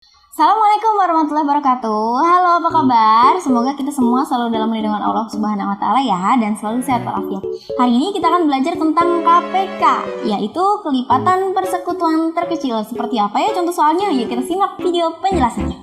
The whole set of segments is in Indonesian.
Assalamualaikum warahmatullahi wabarakatuh. Halo, apa kabar? Semoga kita semua selalu dalam lindungan Allah Subhanahu wa taala ya, dan selalu sehat walafiat. Hari ini kita akan belajar tentang KPK, yaitu kelipatan persekutuan terkecil. Seperti apa ya contoh soalnya? Yuk kita simak video penjelasannya.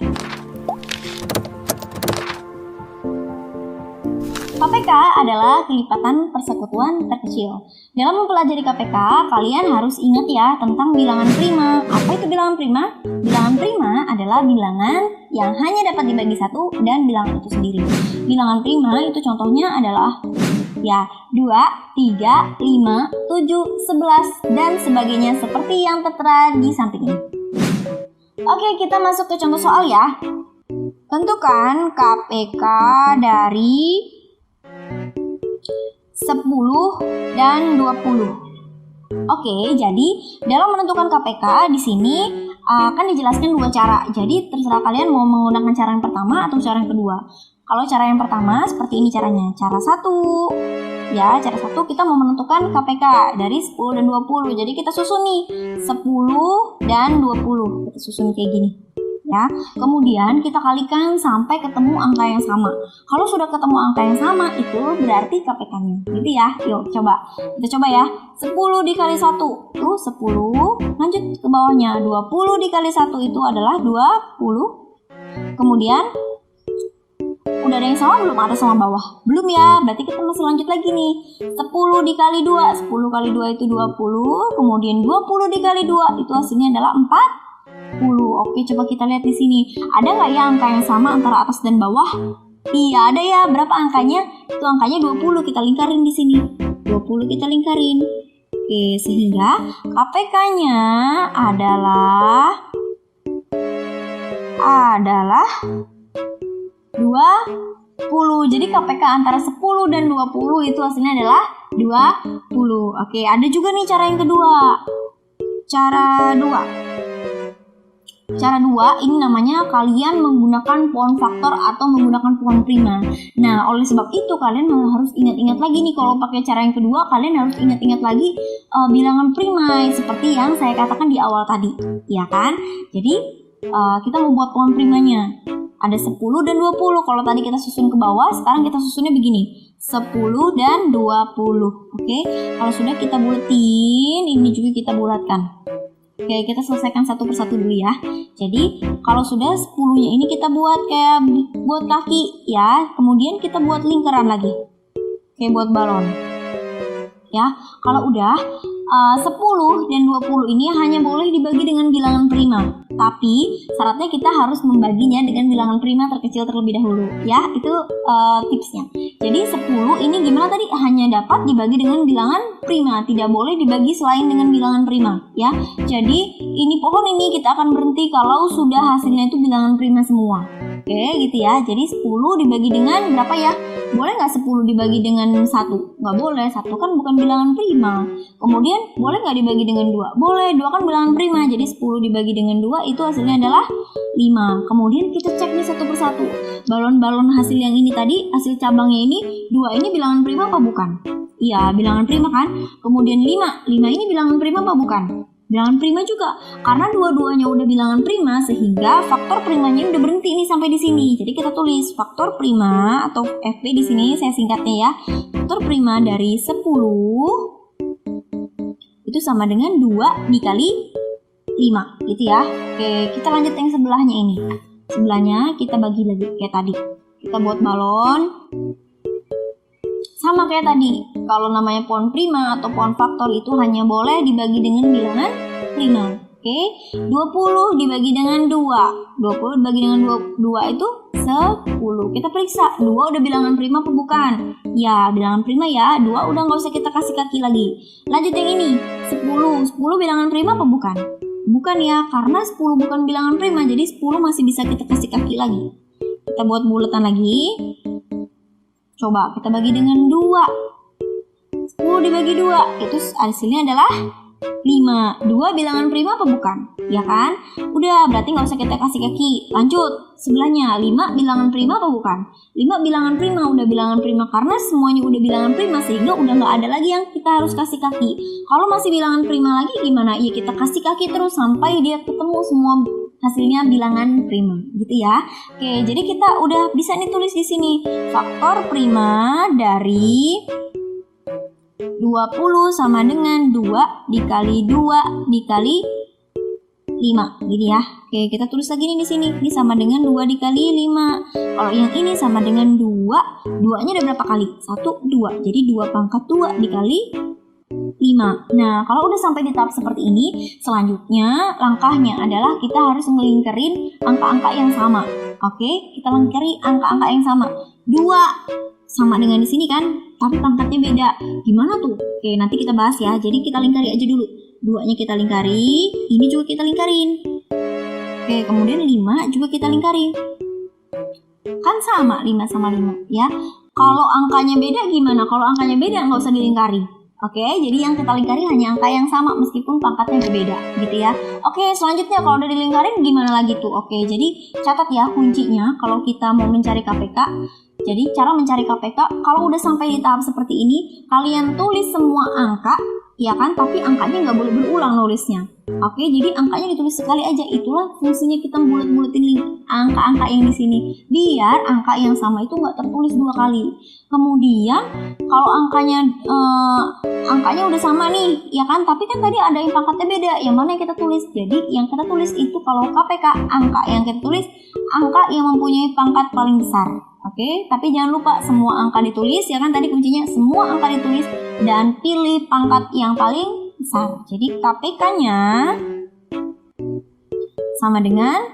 KPK adalah kelipatan persekutuan terkecil. Dalam mempelajari KPK, kalian harus ingat ya tentang bilangan prima. Apa itu bilangan prima? Bilangan prima adalah bilangan yang hanya dapat dibagi satu dan bilangan itu sendiri. Bilangan prima itu contohnya adalah 2, 3, 5, 7, 11, dan sebagainya seperti yang tertera di samping ini. Oke, kita masuk ke contoh soal ya. Tentukan KPK dari 10 dan 20. Oke, jadi dalam menentukan KPK di sini akan dijelaskan dua cara. Jadi terserah kalian mau menggunakan cara yang pertama atau cara yang kedua. Kalau cara yang pertama seperti ini caranya. Cara 1. Ya, cara 1 kita mau menentukan KPK dari 10 dan 20. Jadi kita susun nih 10 dan 20. Kita susun kayak gini. Ya, kemudian kita kalikan sampai ketemu angka yang sama. Kalau sudah ketemu angka yang sama, itu berarti KPK-nya. Gitu ya. Yuk, coba. Kita coba ya. 10 dikali 1 itu 10. Lanjut ke bawahnya. 20 dikali 1 itu adalah 20. Kemudian udah ada yang sama belum? Ada sama bawah? Belum ya. Berarti kita masih lanjut lagi nih. 10 dikali 2. 10 kali 2 itu 20. Kemudian 20 dikali 2 itu hasilnya adalah 40. Oke, coba kita lihat di sini. Ada nggak ya angka yang sama antara atas dan bawah? Iya, ada ya. Berapa angkanya? Itu angkanya 20. Kita lingkarin di sini. 20 kita lingkarin. Oke, sehingga KPK-nya adalah 20. Jadi KPK antara 10 dan 20 itu hasilnya adalah 20. Oke, ada juga nih cara yang kedua. Cara 2 ini namanya kalian menggunakan pohon faktor atau menggunakan pohon prima. Nah, oleh sebab itu kalian harus ingat-ingat lagi nih kalau pakai cara yang kedua, kalian harus ingat-ingat lagi bilangan prima seperti yang saya katakan di awal tadi, ya kan? Jadi kita mau buat pohon primanya. Ada 10 dan 20. Kalau tadi kita susun ke bawah, sekarang kita susunnya begini. 10 dan 20. Oke? Kalau sudah kita buletin, ini juga kita bulatkan. Oke, kita selesaikan satu persatu dulu ya. Jadi, kalau sudah 10-nya ini kita buat kayak buat kaki ya. Kemudian kita buat lingkaran lagi. Kayak buat balon. Ya, kalau udah 10 dan 20 ini hanya boleh dibagi dengan bilangan prima. Tapi syaratnya kita harus membaginya dengan bilangan prima terkecil terlebih dahulu. Ya, itu tipsnya. Jadi 10 ini gimana tadi? Hanya dapat dibagi dengan bilangan prima. Tidak boleh dibagi selain dengan bilangan prima. Ya, jadi ini pohon ini kita akan berhenti kalau sudah hasilnya itu bilangan prima semua. Oke, gitu ya. Jadi 10 dibagi dengan berapa ya? Boleh nggak 10 dibagi dengan 1? Nggak boleh, 1 kan bukan bilangan prima. Kemudian boleh nggak dibagi dengan 2? Boleh, 2 kan bilangan prima. Jadi 10 dibagi dengan 2 itu hasilnya adalah 5. Kemudian kita cek nih satu persatu. Balon-balon hasil yang ini tadi, hasil cabangnya ini, 2 ini bilangan prima apa bukan? Iya, bilangan prima kan? Kemudian 5 ini bilangan prima apa bukan? Bilangan prima juga, karena dua-duanya udah bilangan prima sehingga faktor primanya udah berhenti nih sampai di sini. Jadi kita tulis faktor prima atau FP di sini saya singkatnya ya. Faktor prima dari 10 itu sama dengan 2 dikali 5 gitu ya. Oke, kita lanjut yang sebelahnya ini. Sebelahnya kita bagi lagi kayak tadi. Kita buat balon. Sama kayak tadi, kalau namanya pohon prima atau pohon faktor itu hanya boleh dibagi dengan bilangan prima. Oke, 20 dibagi dengan 2. 20 dibagi dengan 2 itu 10. Kita periksa, 2 udah bilangan prima apa bukan? Ya, bilangan prima ya. 2 udah nggak usah kita kasih kaki lagi. Lanjut yang ini, 10. 10 bilangan prima apa bukan? Bukan ya, karena 10 bukan bilangan prima, jadi 10 masih bisa kita kasih kaki lagi. Kita buat bulatan lagi. Coba kita bagi dengan 2. 10 dibagi 2, itu hasilnya adalah 5. 2 bilangan prima apa bukan? Ya kan? Udah, berarti nggak usah kita kasih kaki. Lanjut, sebelahnya 5 bilangan prima apa bukan? 5 bilangan prima, udah bilangan prima karena semuanya udah bilangan prima sehingga udah nggak ada lagi yang kita harus kasih kaki. Kalau masih bilangan prima lagi gimana? Ya kita kasih kaki terus sampai dia ketemu semua hasilnya bilangan prima gitu ya. Oke, jadi kita udah bisa nih tulis di sini faktor prima dari 20 sama dengan 2 dikali 2 dikali 5 gitu ya. Oke, kita tulis lagi nih di sini. Ini sama dengan 2 dikali 5. Kalau yang ini sama dengan 2, 2-nya ada berapa kali? 1, 2. Jadi 2 pangkat 2 dikali 5. Nah, kalau udah sampai di tahap seperti ini, selanjutnya langkahnya adalah kita harus ngelingkerin angka-angka yang sama. Oke, kita lingkari angka-angka yang sama. 2 sama dengan di sini kan, tapi pangkatnya beda. Gimana tuh? Oke, nanti kita bahas ya. Jadi kita lingkari aja dulu. 2-nya kita lingkari, ini juga kita lingkarin. Oke, kemudian 5 juga kita lingkari. Kan sama 5 sama 5 ya. Kalau angkanya beda gimana? Kalau angkanya beda nggak usah dilingkari. Oke, jadi yang kita lingkari hanya angka yang sama meskipun pangkatnya berbeda gitu ya. Oke, selanjutnya kalau udah dilingkarin gimana lagi tuh? Oke, jadi catat ya kuncinya kalau kita mau mencari KPK. Jadi cara mencari KPK kalau udah sampai di tahap seperti ini, kalian tulis semua angka, ya kan? Tapi angkanya nggak boleh berulang nulisnya. Oke, jadi angkanya ditulis sekali aja. Itulah fungsinya kita bulet-buletin angka-angka yang di sini, biar angka yang sama itu nggak tertulis 2 kali. Kemudian kalau angkanya udah sama nih, ya kan? Tapi kan tadi ada yang pangkatnya beda. Yang mana yang kita tulis? Jadi yang kita tulis itu kalau KPK, angka yang kita tulis angka yang mempunyai pangkat paling besar. Oke, tapi jangan lupa semua angka ditulis, ya kan? Tadi kuncinya semua angka ditulis dan pilih pangkat yang paling besar. Jadi KPK-nya sama dengan,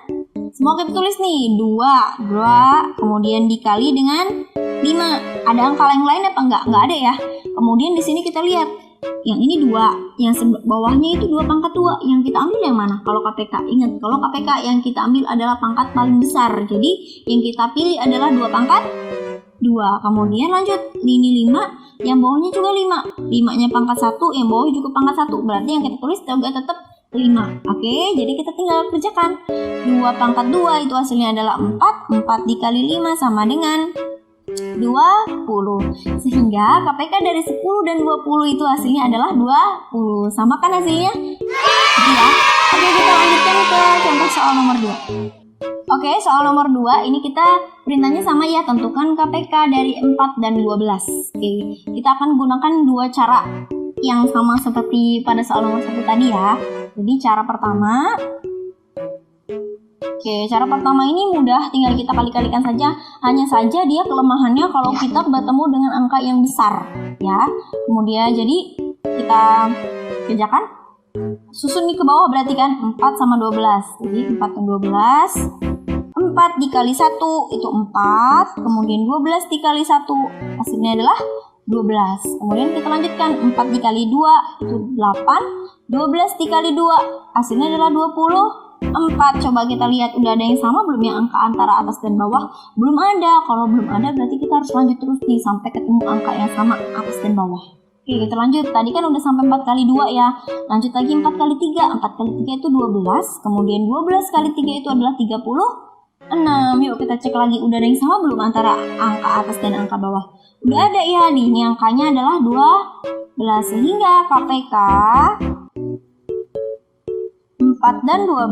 semua kita tulis nih 2 kemudian dikali dengan 5. Ada angka yang lain apa enggak? Enggak ada ya. Kemudian di sini kita lihat yang ini 2, yang bawahnya itu 2 pangkat 2. Yang kita ambil yang mana? Kalau KPK, ingat kalau KPK yang kita ambil adalah pangkat paling besar. Jadi yang kita pilih adalah 2 pangkat 2. Kemudian lanjut, ini 5, yang bawahnya juga 5. 5-nya pangkat 1, yang bawah juga pangkat 1. Berarti yang kita tulis juga tetap 5. Oke, jadi kita tinggal kerjakan. 2 pangkat 2 itu hasilnya adalah 4. 4 dikali 5 sama dengan 20. Sehingga KPK dari 10 dan 20 itu hasilnya adalah 20. Sama kan hasilnya? Iya. Oke, kita lanjutkan ke contoh soal nomor 2. Oke, soal nomor 2 ini kita perintahnya sama ya, tentukan KPK dari 4 dan 12. Oke, kita akan gunakan 2 cara yang sama seperti pada soal nomor 1 tadi ya. Jadi cara pertama, cara pertama ini mudah, tinggal kita kali-kalikan saja. Hanya saja dia kelemahannya kalau kita bertemu dengan angka yang besar ya. Kemudian jadi kita kerjakan, susun nih ke bawah berarti kan 4 sama 12. Jadi 4 dan 12, 4 dikali 1 itu 4, kemudian 12 dikali 1 hasilnya adalah 12. Kemudian kita lanjutkan, 4 dikali 2 itu 8, 12 dikali 2 hasilnya adalah 24. Coba kita lihat udah ada yang sama belum ya angka antara atas dan bawah? Belum ada. Kalau belum ada berarti kita harus lanjut terus nih sampai ketemu angka yang sama atas dan bawah. Oke, kita lanjut. Tadi kan udah sampai 4 kali 2 ya. Lanjut lagi 4 kali 3. 4 kali 3 itu 12. Kemudian 12 kali 3 itu adalah 36. Yuk kita cek lagi udah ada yang sama belum antara angka atas dan angka bawah? Udah ada ya nih. Ini angkanya adalah 12. Sehingga KPK 4 dan 12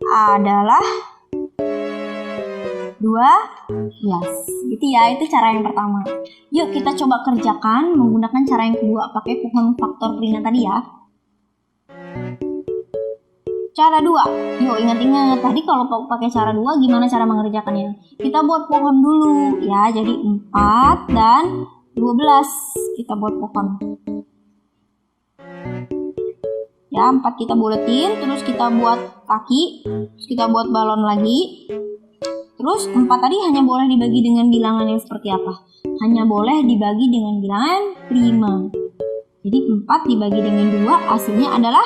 adalah 12. Gitu ya, itu cara yang pertama. Yuk kita coba kerjakan menggunakan cara yang kedua, pakai pohon faktor prima tadi ya. Cara 2. Yuk ingat-ingat tadi kalau pakai cara 2 gimana cara mengerjakannya? Kita buat pohon dulu ya. Jadi 4 dan 12 kita buat pohon. Ya, 4 kita buletin, terus kita buat kaki, terus kita buat balon lagi. Terus 4 tadi hanya boleh dibagi dengan bilangan yang seperti apa? Hanya boleh dibagi dengan bilangan prima. Jadi 4 dibagi dengan 2 hasilnya adalah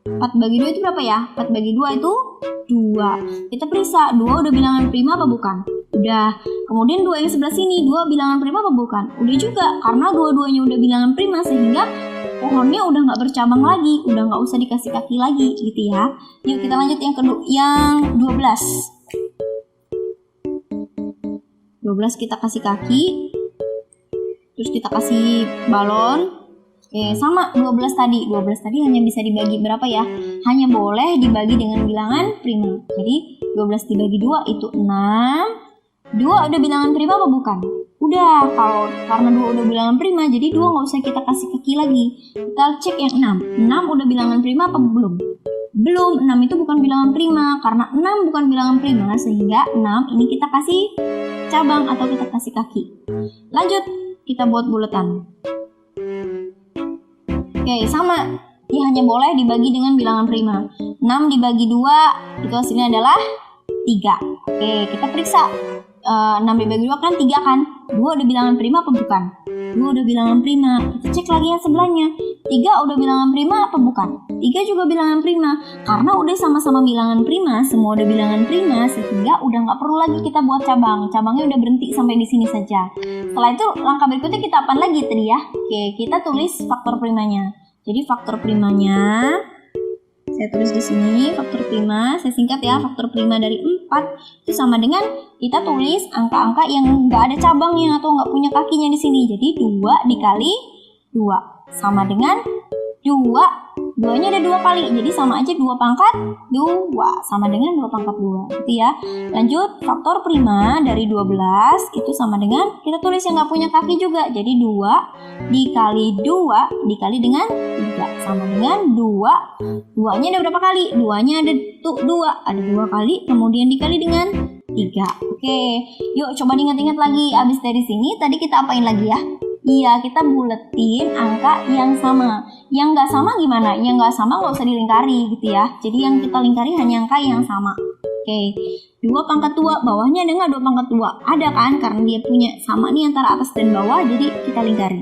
4 bagi 2 itu berapa ya? 4 bagi 2 itu 2. Kita periksa, 2 udah bilangan prima apa bukan? Udah. Kemudian 2 yang sebelah sini, 2 bilangan prima apa bukan? Udah juga, karena dua-duanya udah bilangan prima sehingga pohonnya udah nggak bercabang lagi, udah nggak usah dikasih kaki lagi gitu ya. Yuk kita lanjut yang kedua, yang 12. 12 kita kasih kaki, terus kita kasih balon, Oke, sama 12 tadi. 12 tadi hanya bisa dibagi berapa ya? Hanya boleh dibagi dengan bilangan prima. Jadi 12 dibagi 2 itu 6. 2 udah bilangan prima apa bukan? Udah, karena 2 udah bilangan prima, jadi 2 nggak usah kita kasih kaki lagi. Kita cek yang 6. 6 udah bilangan prima apa belum? Belum, 6 itu bukan bilangan prima. Karena 6 bukan bilangan prima, sehingga 6 ini kita kasih cabang atau kita kasih kaki. Lanjut, kita buat buletan. Oke, sama. Dia hanya boleh dibagi dengan bilangan prima. 6 dibagi 2, itu hasilnya adalah 3. Oke, kita periksa. 6 dibagi 2 kan 3 kan? 2 udah bilangan prima apa bukan? 2 udah bilangan prima. Kita cek lagi yang sebelahnya. 3 udah bilangan prima apa bukan? 3 juga bilangan prima. Karena udah sama-sama bilangan prima, semua udah bilangan prima, sehingga udah nggak perlu lagi kita buat cabang. Cabangnya udah berhenti sampai di sini saja. Setelah itu langkah berikutnya kita apa lagi tadi ya? Oke, kita tulis faktor primanya. Jadi faktor primanya saya tulis di sini faktor prima, saya singkat ya, faktor prima dari 4 itu sama dengan kita tulis angka-angka yang nggak ada cabangnya atau nggak punya kakinya di sini. Jadi 2 dikali 2 sama dengan 2. 2-nya ada 2 kali, jadi sama aja 2 pangkat 2 sama dengan 2 pangkat 2 gitu ya. Lanjut, faktor prima dari 12 itu sama dengan kita tulis yang nggak punya kaki juga. Jadi 2 dikali 2 dikali dengan 3 sama dengan 2. 2-nya ada berapa kali? 2-nya ada 2. Ada 2 kali, kemudian dikali dengan 3. Oke, yuk coba diingat-ingat lagi. Abis dari sini tadi kita apain lagi ya? Iya, kita buletin angka yang sama. Yang nggak sama gimana? Yang nggak sama nggak usah dilingkari gitu ya. Jadi yang kita lingkari hanya angka yang sama. Oke, 2 pangkat 2, bawahnya ada nggak 2 pangkat 2? Ada kan? Karena dia punya sama nih antara atas dan bawah, jadi kita lingkari.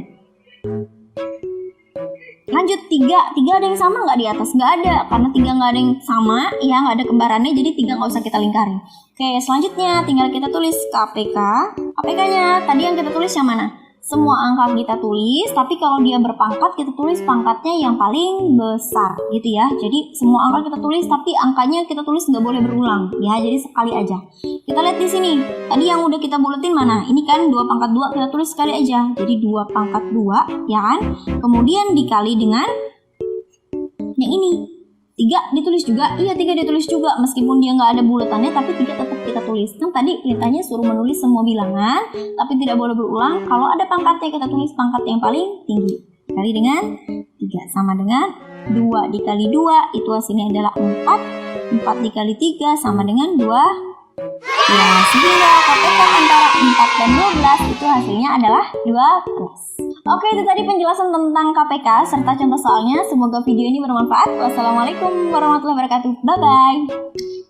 Lanjut, 3 ada yang sama nggak di atas? Nggak ada, karena 3 nggak ada yang sama, ya nggak ada kembarannya, jadi 3 nggak usah kita lingkari. Oke, selanjutnya tinggal kita tulis KPK. KPK-nya tadi yang kita tulis yang mana? Semua angka kita tulis, tapi kalau dia berpangkat kita tulis pangkatnya yang paling besar gitu ya. Jadi semua angka kita tulis, tapi angkanya kita tulis nggak boleh berulang ya, jadi sekali aja. Kita lihat di sini, tadi yang udah kita buletin mana? Ini kan 2 pangkat 2, kita tulis sekali aja. Jadi 2 pangkat 2 ya kan? Kemudian dikali dengan yang ini. 3 ditulis juga, iya 3 ditulis juga, meskipun dia nggak ada buletannya, tapi 3 tetap kita tulis. Kan tadi perintahnya suruh menulis semua bilangan, tapi tidak boleh berulang. Kalau ada pangkatnya, kita tulis pangkat yang paling tinggi. Kali dengan 3 sama dengan 2 dikali 2, itu hasilnya adalah 4. 4 dikali 3 sama dengan 2. Ya, sehingga KPK antara 4 dan 12 itu hasilnya adalah 12. Oke, itu tadi penjelasan tentang KPK serta contoh soalnya. Semoga video ini bermanfaat. Wassalamualaikum warahmatullahi wabarakatuh. Bye-bye.